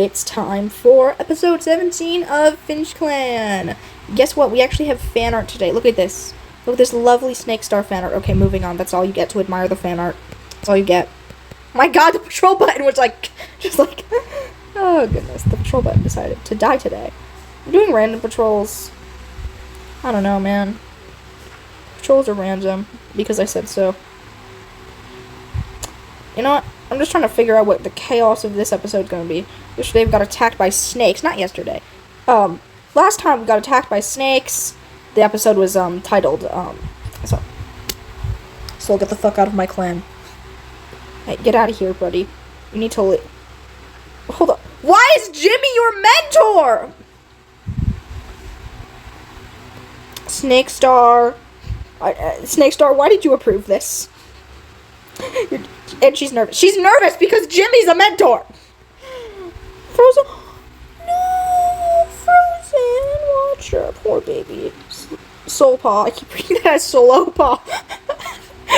It's time for episode 17 of FinchClan. Guess what? We actually have fan art today. Look at this. Look at this lovely Snake Star fan art. Okay, moving on. That's all you get to admire the fan art. That's all you get. My god, the patrol button was like, just like, oh goodness. The patrol button decided to die today. I'm doing random patrols. I don't know, man. Patrols are random because I said so. You know what? I'm just trying to figure out what the chaos of this episode is going to be. Yesterday we got attacked by snakes. Not yesterday. Last time we got attacked by snakes. The episode was, titled, So get the fuck out of my clan. Hey, get out of here, buddy. You need to leave. Hold up. Why is Jimmy your mentor? Snake Star. Snake Star, why did you approve this? And she's nervous. She's nervous because Jimmy's a mentor. Frozen. No, Frozen. Watch her. Poor baby. Soul Paw. I keep reading that as Solo Paw.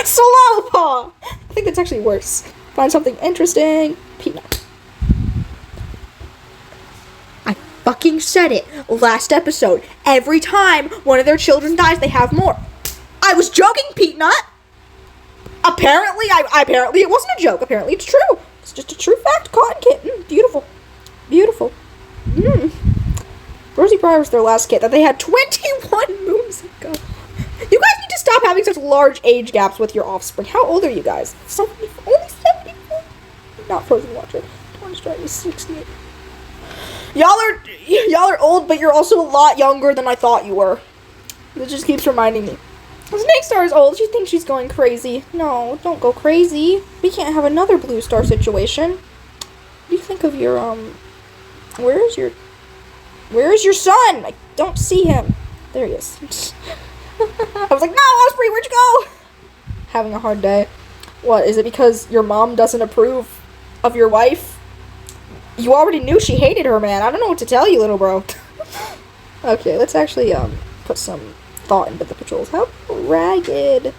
Solo Paw. I think that's actually worse. Find something interesting. Peanut. I fucking said it last episode. Every time one of their children dies, they have more. I was joking, Peanut. Apparently it wasn't a joke. Apparently it's true. It's just a true fact. Cotton kitten. Beautiful. Beautiful. Rosie Briar was their last kit that they had 21 moons ago. You guys need to stop having such large age gaps with your offspring. How old are you guys? Only 74? Not Frozen Watcher. Torn Strike is 68. Y'all are old, but you're also a lot younger than I thought you were. It just keeps reminding me. Snake Star is old. She thinks she's going crazy. No, don't go crazy. We can't have another Blue Star situation. What do you think of your, where is your son? I don't see him. There he is. I was like, no, Osprey, where'd you go? Having a hard day. What, is it because your mom doesn't approve of your wife? You already knew she hated her, man. I don't know what to tell you, little bro. Okay, let's actually, put some thought into the patrols. How Ragged,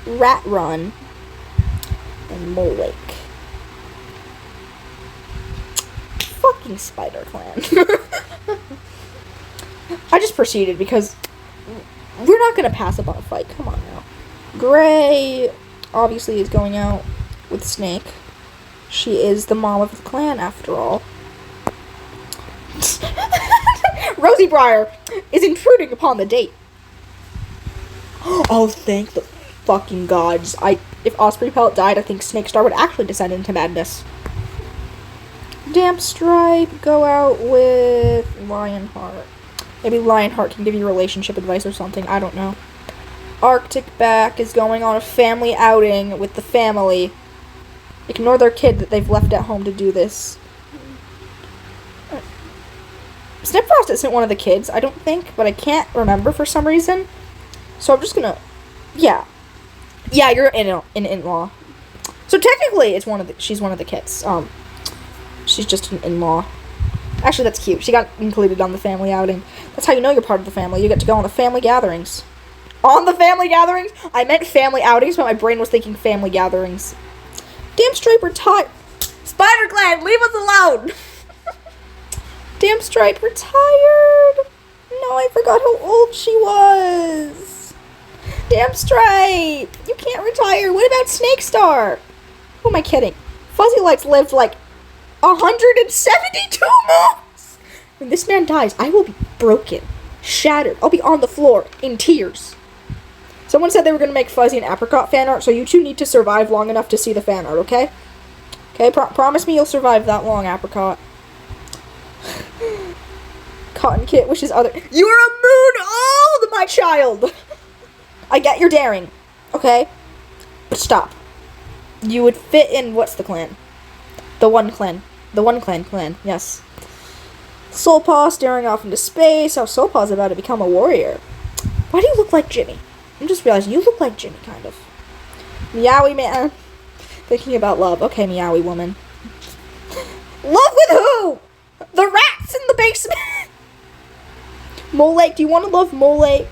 Rat Run, and Mole Lake. Fucking Spider Clan. I just proceeded because we're not gonna pass up on a fight. Come on now. Gray obviously is going out with Snake. She is the mom of the clan after all. Rosie Briar is intruding upon the date. Oh, thank the fucking gods. If Osprey Pellet died, I think Snake Star would actually descend into madness. Damp Stripe, go out with Lionheart. Maybe Lionheart can give you relationship advice or something. I don't know. Arctic Back is going on a family outing with the family. Ignore their kid that they've left at home to do this. Snipfrost isn't one of the kids, I don't think, but I can't remember for some reason. So I'm just gonna, yeah, you're an in-law. So technically, she's one of the kids. She's just an in-law. Actually, that's cute. She got included on the family outing. That's how you know you're part of the family. You get to go on the family gatherings. On the family gatherings? I meant family outings, but my brain was thinking family gatherings. Damn Stripe retired. Spider Clan, leave us alone. Damn Stripe retired. No, I forgot how old she was. Damn Stripe. You can't retire. What about Snake Star? Who am I kidding? Fuzzy Lights lived like 172 months. When this man dies, I will be broken, shattered. I'll be on the floor in tears. Someone said they were going to make Fuzzy and Apricot fan art, so you two need to survive long enough to see the fan art, okay? Okay, promise me you'll survive that long, Apricot. Cotton Kit wishes other... You're a moon old, my child! I get your daring, okay? But stop. You would fit in... What's the clan? The One Clan. The One Clan, yes. Soulpaw staring off into space. Oh, Soulpaw's about to become a warrior. Why do you look like Jimmy? I'm just realizing you look like Jimmy, kind of. Meowie man. Thinking about love. Okay, Meowie woman. Love with who? The rats in the basement! Mole Lake, do you want to love Mole Lake?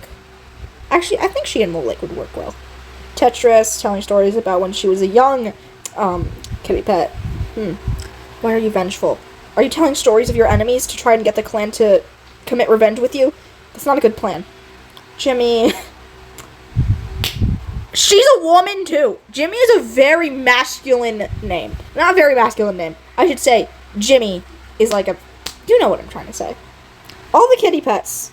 Actually, I think she and Mole Lake would work well. Tetris, telling stories about when she was a young, kitty pet. Why are you vengeful? Are you telling stories of your enemies to try and get the clan to commit revenge with you? That's not a good plan. Jimmy. She's a woman, too. Jimmy is a very masculine name. Not a very masculine name. I should say Jimmy is like a... You know what I'm trying to say. All the kitty pets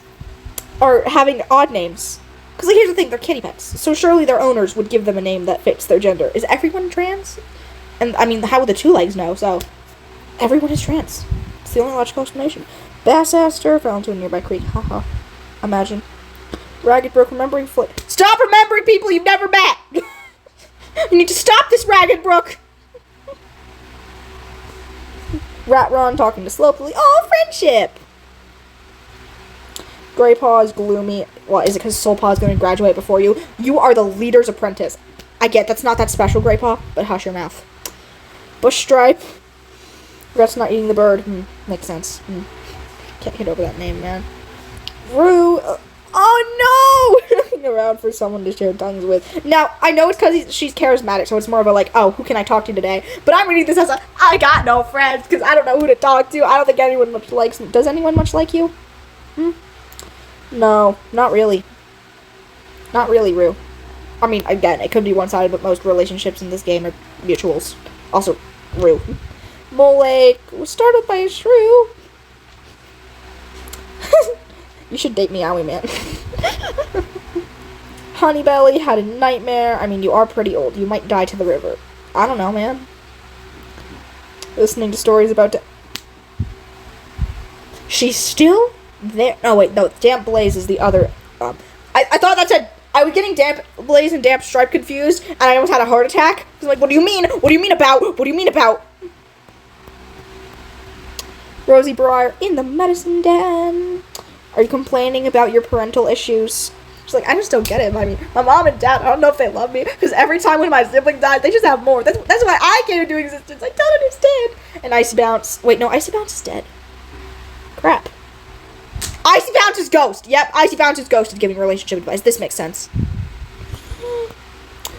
are having odd names. Because, like, here's the thing. They're kitty pets. So surely their owners would give them a name that fits their gender. Is everyone trans? And, I mean, how would the two legs know? So, everyone is trans. It's the only logical explanation. Bass-aster fell into a nearby creek. Haha. Imagine. Ragged Brook remembering foot. Stop remembering people you've never met! You need to stop this, Ragged Brook! Rat Ron talking to Slopely. Oh, friendship! Grey Paw is gloomy. What, is it because Soul Paw is going to graduate before you? You are the leader's apprentice. I get that's not that special, Grey Paw, but hush your mouth. Bush Stripe. Regret's not eating the bird. Makes sense. Can't get over that name, man. Rue. Oh no! Looking around for someone to share tongues with. Now, I know it's because she's charismatic, so it's more of a like, oh, who can I talk to today? But I'm reading this as a, I got no friends, because I don't know who to talk to. I don't think anyone much likes me. Does anyone much like you? No, not really. Not really, Rue. I mean, again, it could be one-sided, but most relationships in this game are mutuals. Also, Rue. Mole Lake was startled by a shrew. You should date Meowie Man. Honeybelly had a nightmare. I mean, you are pretty old. You might die to the river. I don't know, man. Listening to stories about... She's still there? Oh, wait, no. Damp Blaze is the other... I thought that said... I was getting Damp Blaze and Damp Stripe confused, and I almost had a heart attack. I was like, what do you mean? What do you mean about? What do you mean about? Rosie Briar in the medicine den. Are you complaining about your parental issues? She's like, I just don't get it. I mean, my mom and dad, I don't know if they love me, because every time when my sibling dies, they just have more. That's why I came into existence. I don't understand. And Icy Bounce. Wait, no, Icy Bounce is dead. Crap. Icy Bounce's ghost. Yep, Icy Bounce's ghost is giving relationship advice. This makes sense.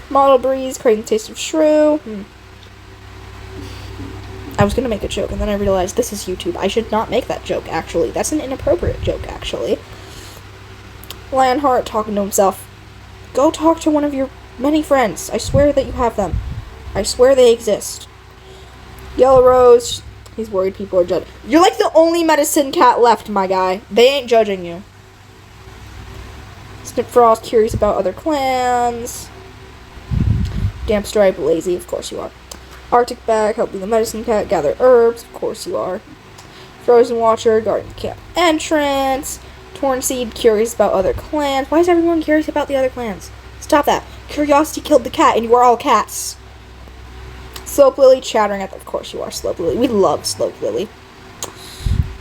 Model Breeze, craving the taste of shrew. I was going to make a joke, and then I realized this is YouTube. I should not make that joke, actually. That's an inappropriate joke, actually. Lionheart talking to himself. Go talk to one of your many friends. I swear that you have them. I swear they exist. Yellow Rose. He's worried people are judging. You're like the only medicine cat left, my guy. They ain't judging you. Snip Frost, curious about other clans. Damp Stripe, lazy. Of course you are. Arctic Bag, helping the medicine cat gather herbs. Of course you are. Frozen Watcher, guarding the camp entrance. Torn Seed, curious about other clans. Why is everyone curious about the other clans? Stop that. Curiosity killed the cat, and you are all cats. Slope Lily, chattering at the... Of course you are, Slope Lily. We love Slope Lily.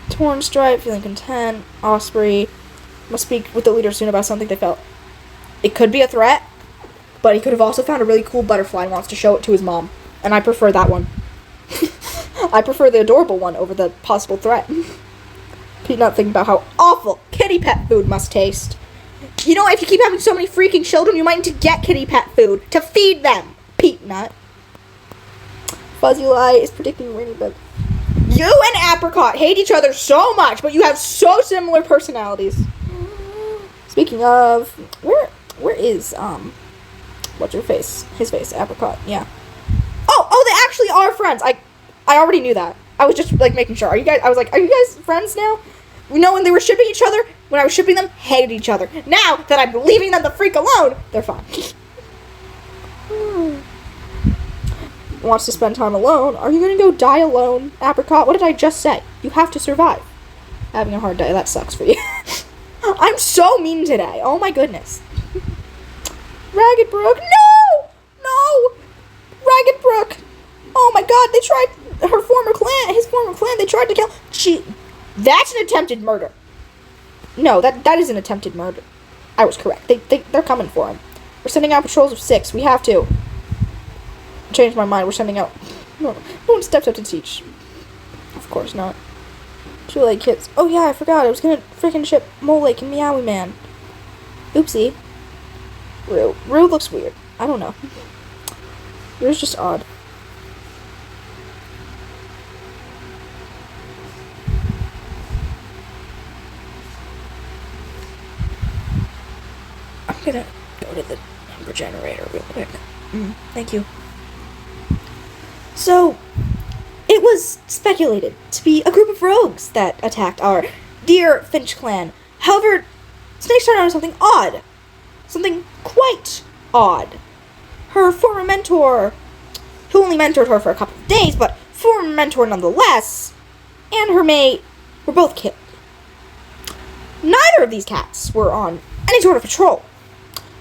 Torn Stripe, feeling content. Osprey, must speak with the leader soon about something they felt. It could be a threat, but he could have also found a really cool butterfly and wants to show it to his mom. And I prefer that one. I prefer the adorable one over the possible threat. Peanut thinking about how awful kitty pet food must taste. You know, if you keep having so many freaking children, you might need to get kitty pet food to feed them. Peanut. Fuzzy Light is predicting rainy, but you and Apricot hate each other so much, but you have so similar personalities. Speaking of, where is what's her face? His face, Apricot. Yeah. Oh, they actually are friends. I already knew that. I was just like making sure. Are you guys friends now? You know, when they were shipping each other, when I was shipping them, hated each other. Now that I'm leaving them the freak alone, they're fine. Wants to spend time alone. Are you gonna go die alone, Apricot? What did I just say? You have to survive. Having a hard day. That sucks for you. I'm so mean today. Oh my goodness. Ragged Brook. No! Ragged Brook. Oh my god, they tried his former clan, they tried to kill. That's an attempted murder. No, that is an attempted murder. I was correct. They're coming for him. We're sending out patrols of 6. We have to. Changed my mind. We're sending out... No one steps up to teach. Of course not. Too late, kids. Oh yeah, I forgot. I was gonna freaking ship Mole Lake and Meowie Man. Oopsie. Rue looks weird. I don't know. Rue's just odd. gonna go to the number generator real quick. Thank you. So, it was speculated to be a group of rogues that attacked our dear FinchClan. However, Snake started on something odd. Something quite odd. Her former mentor, who only mentored her for a couple of days, but former mentor nonetheless, and her mate were both killed. Neither of these cats were on any sort of patrol.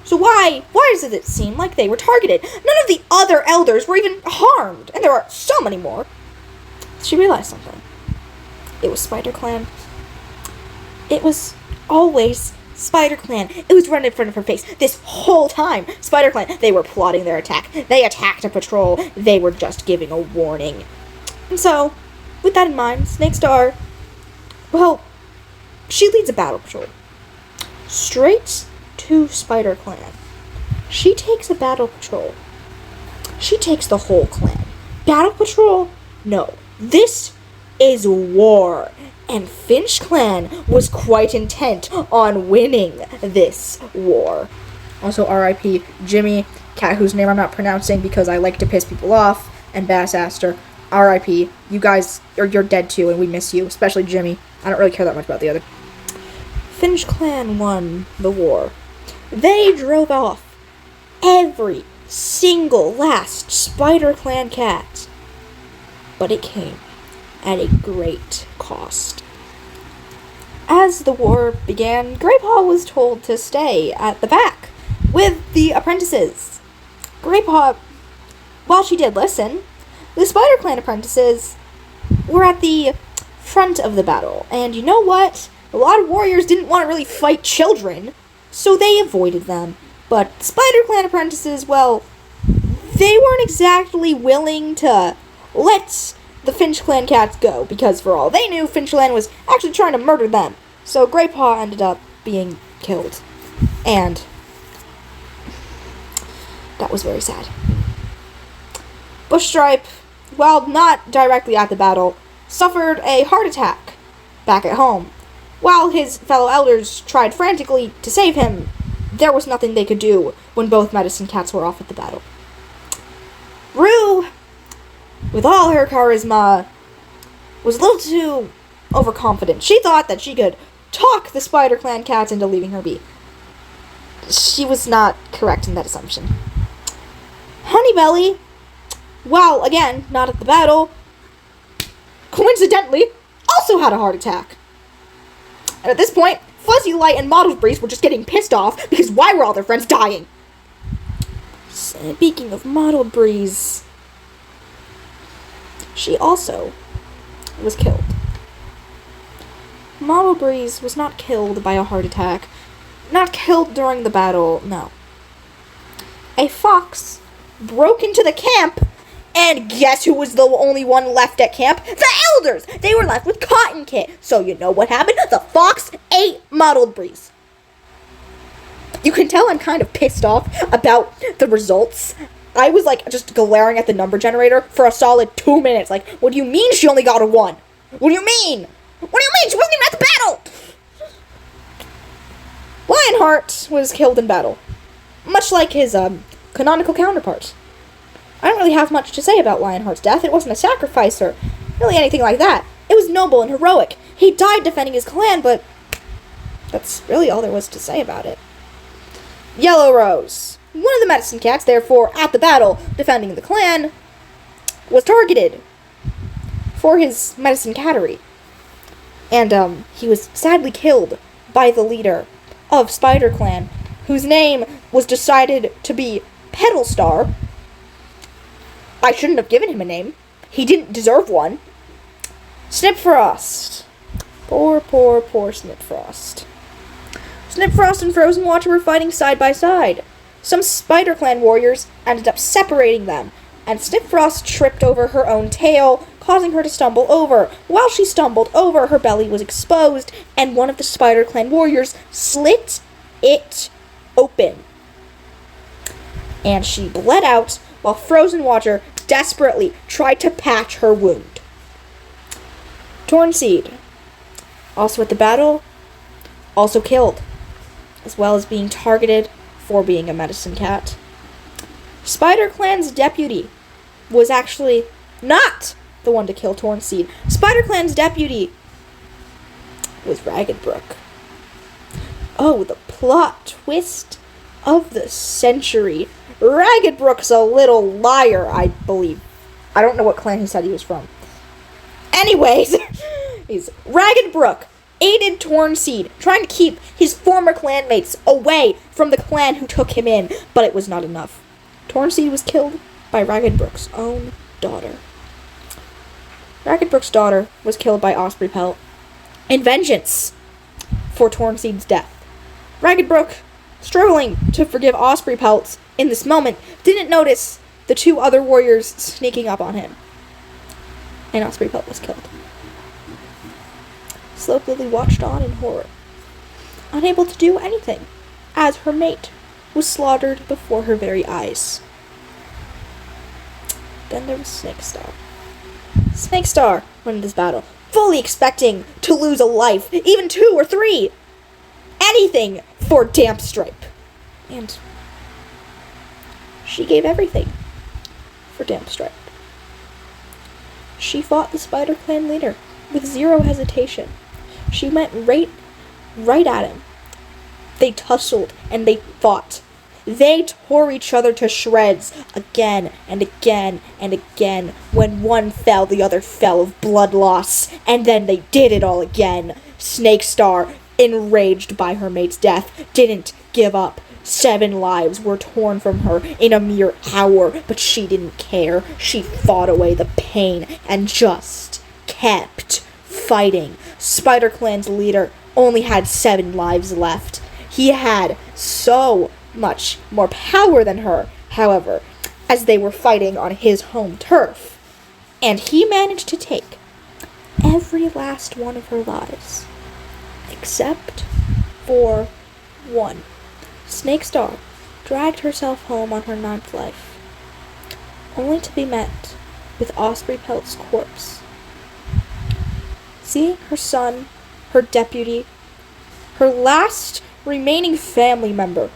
So why does it seem like they were targeted? None of the other elders were even harmed, and there are so many more. She realized something. It was SpiderClan. It was always SpiderClan. It was right in front of her face this whole time. SpiderClan, they were plotting their attack. They attacked a patrol. They were just giving a warning. And so, with that in mind, Snake Star, well, she leads a battle patrol. Straight to SpiderClan. She takes a battle patrol. She takes the whole clan. Battle patrol? No. This is war. And FinchClan was quite intent on winning this war. Also, R.I.P. Jimmy, cat whose name I'm not pronouncing because I like to piss people off, and Bass Aster. R.I.P. You guys, you're dead too, and we miss you, especially Jimmy. I don't really care that much about the other. FinchClan won the war. They drove off every single last SpiderClan cat. But it came at a great cost. As the war began, Greypaw was told to stay at the back with the apprentices. Greypaw, while she did listen, the SpiderClan apprentices were at the front of the battle. And you know what? A lot of warriors didn't want to really fight children, so they avoided them. But SpiderClan apprentices, well, they weren't exactly willing to let the FinchClan cats go, because for all they knew, FinchClan was actually trying to murder them. So Greypaw ended up being killed. And that was very sad. Bushstripe, while not directly at the battle, suffered a heart attack back at home. While his fellow elders tried frantically to save him, there was nothing they could do when both medicine cats were off at the battle. Rue, with all her charisma, was a little too overconfident. She thought that she could talk the SpiderClan cats into leaving her be. She was not correct in that assumption. Honeybelly, while again not at the battle, coincidentally also had a heart attack. And at this point, Fuzzy Light and Mottled Breeze were just getting pissed off because why were all their friends dying? Speaking of Mottled Breeze, she also was killed. Mottled Breeze was not killed by a heart attack. Not killed during the battle, no. A fox broke into the camp, and guess who was the only one left at camp? The elders! They were left with Cotton Kit. So you know what happened? The fox ate Mottled Breeze. You can tell I'm kind of pissed off about the results. I was just glaring at the number generator for a solid 2 minutes. What do you mean she only got a 1? What do you mean? What do you mean? She wasn't even at the battle! Lionheart was killed in battle. Much like his, canonical counterpart. I don't really have much to say about Lionheart's death. It wasn't a sacrifice or really anything like that. It was noble and heroic. He died defending his clan, but that's really all there was to say about it. Yellow Rose, one of the medicine cats, therefore, at the battle, defending the clan, was targeted for his medicine cattery. And, he was sadly killed by the leader of SpiderClan, whose name was decided to be Petal Star. I shouldn't have given him a name. He didn't deserve one. Snipfrost. Poor Snipfrost. Snipfrost and Frozen Watcher were fighting side by side. Some SpiderClan warriors ended up separating them, and Snipfrost tripped over her own tail, causing her to stumble over. While she stumbled over, her belly was exposed, and one of the SpiderClan warriors slit it open. And she bled out, while Frozen Watcher desperately tried to patch her wound. Torn Seed, also at the battle, also killed, as well as being targeted for being a medicine cat. SpiderClan's deputy was actually not the one to kill Tornseed. SpiderClan's deputy was Ragged Brook. Oh, the plot twist of the century. Ragged Brook's a little liar, I believe. I don't know what clan he said he was from. Anyways, he's Ragged Brook aided Tornseed, trying to keep his former clanmates away from the clan who took him in, but it was not enough. Tornseed was killed by Ragged Brook's own daughter. Ragged Brook's daughter was killed by Osprey Pelt in vengeance for Tornseed's death. Ragged Brook, struggling to forgive Osprey Pelt in this moment, didn't notice the two other warriors sneaking up on him. And Osprey Pelt was killed. Slope Lily watched on in horror, unable to do anything, as her mate was slaughtered before her very eyes. Then there was Snake Star. Snake Star went into this battle, fully expecting to lose a life, even 2 or 3. Anything for Damp Stripe. And she gave everything for Damp Stripe. She fought the Spider Clan leader with zero hesitation. She went right at him. They tussled and they fought. They tore each other to shreds again and again and again. When one fell, the other fell of blood loss. And then they did it all again. Snake Star, enraged by her mate's death, didn't give up. 7 lives were torn from her in a mere hour, but she didn't care. She fought away the pain and just kept fighting. Spider Clan's leader only had 7 lives left. He had so much more power than her, however, as they were fighting on his home turf. And he managed to take every last one of her lives, except for one. Snake Star dragged herself home on her 9th life, only to be met with Osprey Pelt's corpse. Seeing her son, her deputy, her last remaining family member,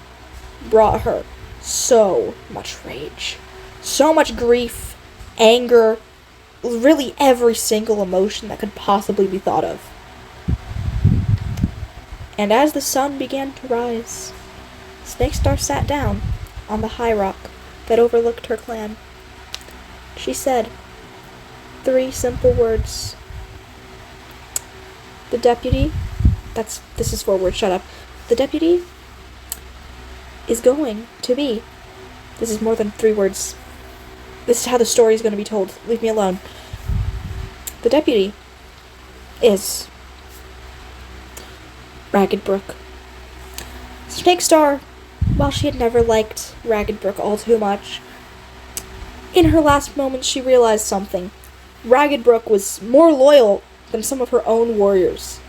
brought her so much rage, so much grief, anger, really every single emotion that could possibly be thought of. And as the sun began to rise, Snake Star sat down on the high rock that overlooked her clan. She said 3 simple words. The deputy, this is 4 words, shut up. The deputy is going to be, this is more than 3 words. This is how the story is going to be told. Leave me alone. The deputy is Ragged Brook. Snake Star, while she had never liked Ragged Brook all too much, in her last moments she realized something. Ragged Brook was more loyal than some of her own warriors.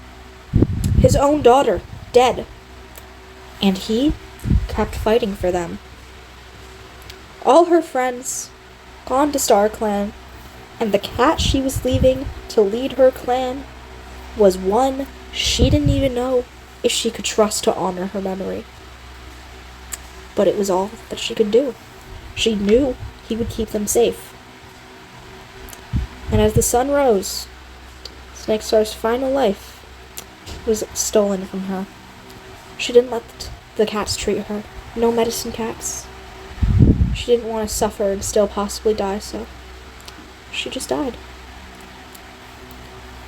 His own daughter, dead. And he kept fighting for them. All her friends gone to Star Clan, and the cat she was leaving to lead her clan was one she didn't even know if she could trust to honor her memory. But it was all that she could do. She knew he would keep them safe. And as the sun rose, Snake Star's final life was stolen from her. She didn't let the cats treat her. No medicine cats. She didn't want to suffer and still possibly die, so she just died.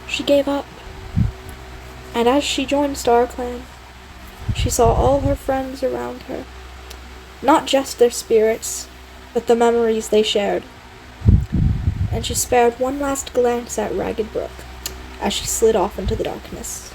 She gave up. And as she joined Star Clan, she saw all her friends around her. Not just their spirits, but the memories they shared. And she spared one last glance at Ragged Brook as she slid off into the darkness.